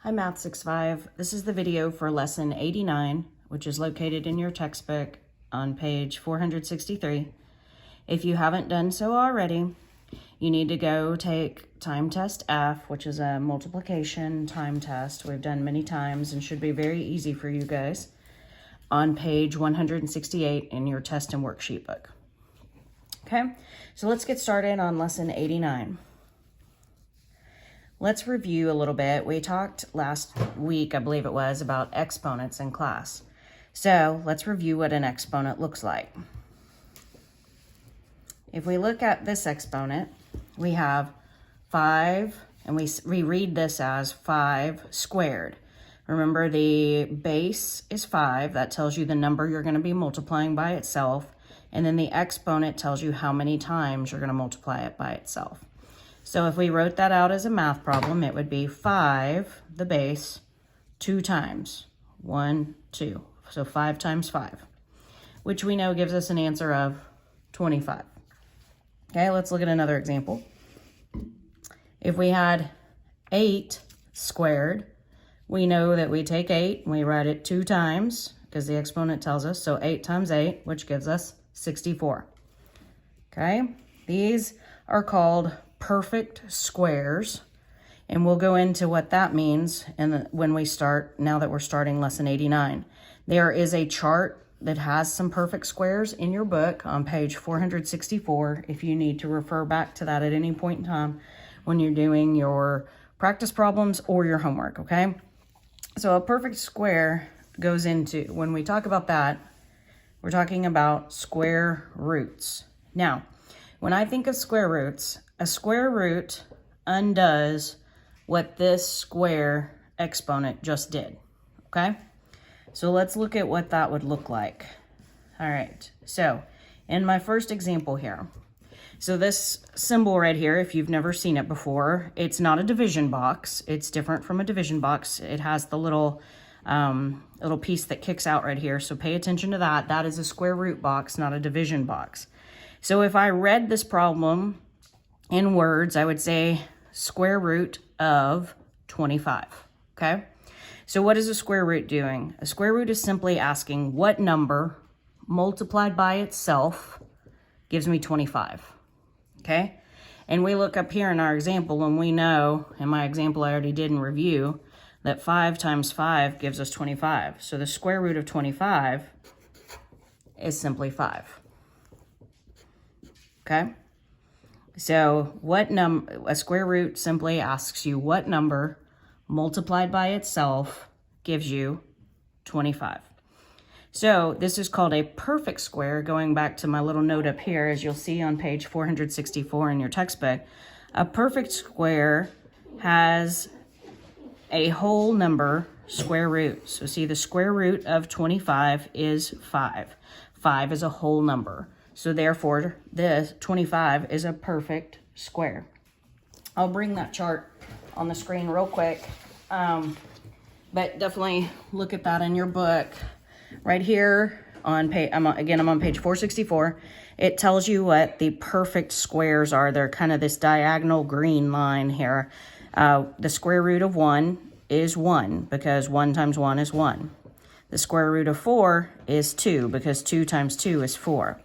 Hi Math 65. This is the video for lesson 89, which is located in your textbook on page 463. If you haven't done so already, you need to go take time test F, which is a multiplication time test we've done many times and should be very easy for you guys, on page 168 in your test and worksheet book. Okay, so let's get started on lesson 89. Let's review a little bit. We talked last week, I believe it was, about exponents in class. So let's review what an exponent looks like. If we look at this exponent, we have 5, and we read this as 5 squared. Remember, the base is 5. That tells you the number you're going to be multiplying by itself. And then the exponent tells you how many times you're going to multiply it by itself. So if we wrote that out as a math problem, it would be 5, the base, 2 times. 1, 2. So 5 times 5, which we know gives us an answer of 25. Okay, let's look at another example. If we had 8 squared, we know that we take 8 and we write it 2 times because the exponent tells us. So 8 times 8, which gives us 64. Okay, these are called perfect squares, and we'll go into what that means when we start, now that we're starting lesson 89. There is a chart that has some perfect squares in your book on page 464 if you need to refer back to that at any point in time when you're doing your practice problems or your homework, okay? So a perfect square goes into, when we talk about that, we're talking about square roots. Now, when I think of square roots, a square root undoes what this square exponent just did, okay? So let's look at what that would look like. All right, so in my first example here, so this symbol right here, if you've never seen it before, it's not a division box. It's different from a division box. It has the little piece that kicks out right here, so pay attention to that. That is a square root box, not a division box. So if I read this problem in words, I would say square root of 25, okay? So what is a square root doing? A square root is simply asking what number multiplied by itself gives me 25, okay? And we look up here in our example, and we know, in my example I already did in review, that 5 times 5 gives us 25. So the square root of 25 is simply 5, okay? So a square root simply asks you what number multiplied by itself gives you 25. So this is called a perfect square. Going back to my little note up here, as you'll see on page 464 in your textbook, a perfect square has a whole number square root. So see, the square root of 25 is 5. 5 is a whole number. So therefore, this 25 is a perfect square. I'll bring that chart on the screen real quick, but definitely look at that in your book. Right here on page, I'm on page 464. It tells you what the perfect squares are. They're kind of this diagonal green line here. The square root of 1 is 1 because 1 times 1 is 1. The square root of 4 is 2 because 2 times 2 is 4.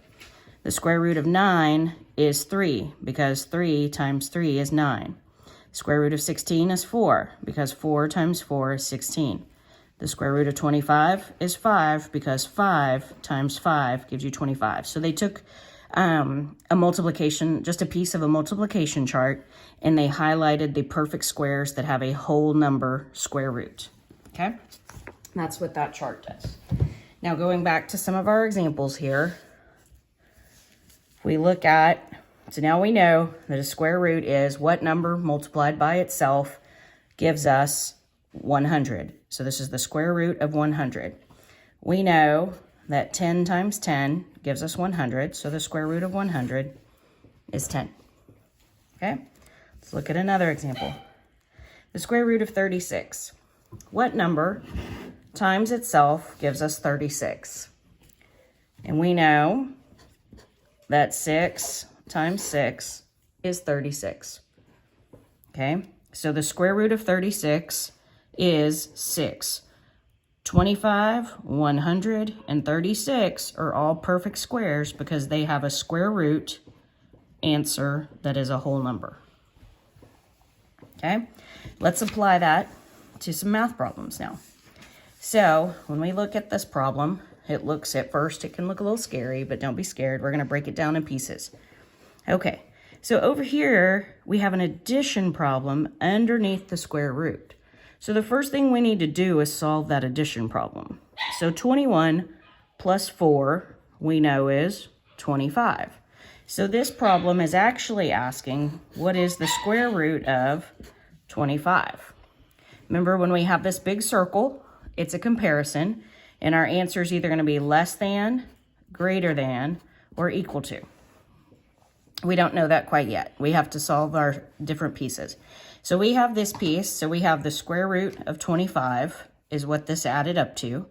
The square root of 9 is 3 because 3 times 3 is 9. The square root of 16 is 4 because 4 times 4 is 16. The square root of 25 is 5 because 5 times 5 gives you 25. So they took a multiplication, just a piece of a multiplication chart, and they highlighted the perfect squares that have a whole number square root. Okay? That's what that chart does. Now going back to some of our examples here, we look at, so now we know that a square root is what number multiplied by itself gives us 100. So this is the square root of 100. We know that 10 times 10 gives us 100, so the square root of 100 is 10. Okay, let's look at another example. The square root of 36. What number times itself gives us 36? And we know that 6 times 6 is 36. Okay, so the square root of 36 is 6. 25, 100, and 36 are all perfect squares because they have a square root answer that is a whole number. Okay, let's apply that to some math problems now. So when we look at this problem, it looks at first, it can look a little scary, but don't be scared. We're going to break it down in pieces. Okay, so over here, we have an addition problem underneath the square root. So the first thing we need to do is solve that addition problem. So 21 plus 4, we know is 25. So this problem is actually asking, what is the square root of 25? Remember, when we have this big circle, it's a comparison, and our answer is either going to be less than, greater than, or equal to. We don't know that quite yet. We have to solve our different pieces. So we have this piece, so we have the square root of 25 is what this added up to.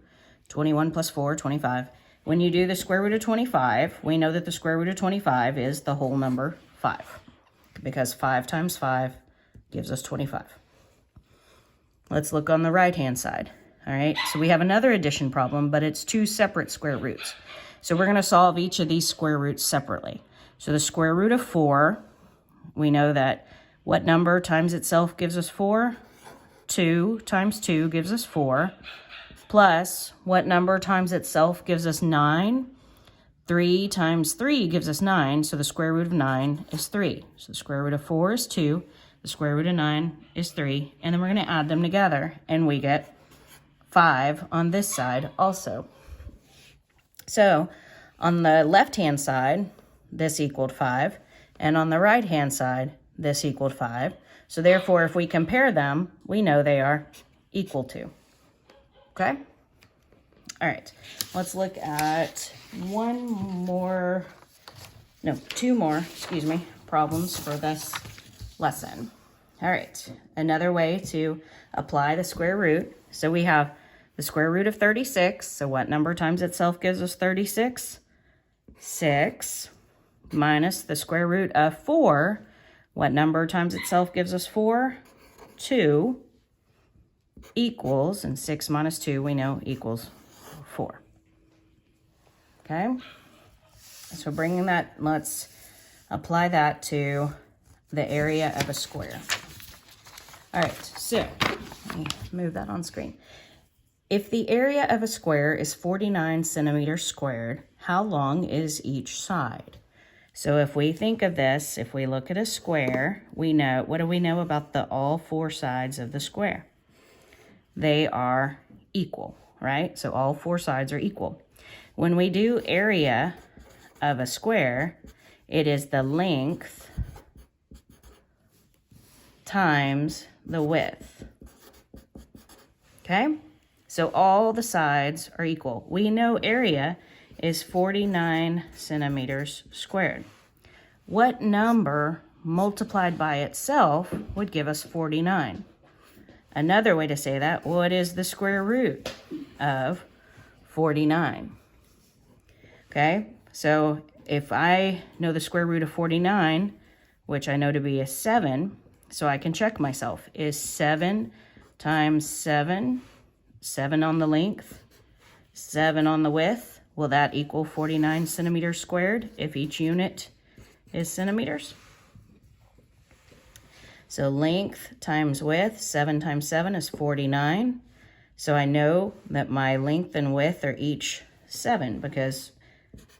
21 plus 4, 25. When you do the square root of 25, we know that the square root of 25 is the whole number 5, because 5 times 5 gives us 25. Let's look on the right-hand side. All right, so we have another addition problem, but it's 2 separate square roots. So we're going to solve each of these square roots separately. So the square root of 4, we know that what number times itself gives us 4? 2 times 2 gives us 4. Plus, what number times itself gives us 9? 3 times 3 gives us 9, so the square root of 9 is 3. So the square root of 4 is 2, the square root of 9 is 3, and then we're going to add them together, and we get 5 on this side also. So on the left-hand side, this equaled 5, and on the right-hand side, this equaled 5. So therefore, if we compare them, we know they are equal to. Okay? All right, let's look at two more problems for this lesson. All right, another way to apply the square root. So we have the square root of 36. So what number times itself gives us 36? 6 minus the square root of 4. What number times itself gives us 4? 2 equals, and 6 minus 2 we know equals 4. Okay? So bringing that, let's apply that to the area of a square. All right, so let me move that on screen. If the area of a square is 49 centimeters squared, how long is each side? So if we think of this, if we look at a square, we know, what do we know about all 4 sides of the square? They are equal, right? So all 4 sides are equal. When we do area of a square, it is the length times the width. Okay? So all the sides are equal. We know area is 49 centimeters squared. What number multiplied by itself would give us 49? Another way to say that, what is the square root of 49? Okay, so if I know the square root of 49, which I know to be a 7, so I can check myself, is 7 times 7, 7 on the length, 7 on the width, will that equal 49 centimeters squared if each unit is centimeters? So length times width, 7 times 7 is 49. So I know that my length and width are each 7 because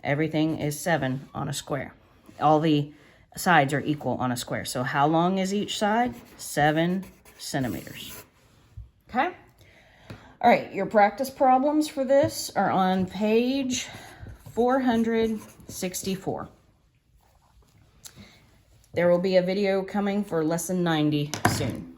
everything is 7 on a square. All the sides are equal on a square. So how long is each side? 7 centimeters. Okay? All right, your practice problems for this are on page 464. There will be a video coming for lesson 90 soon.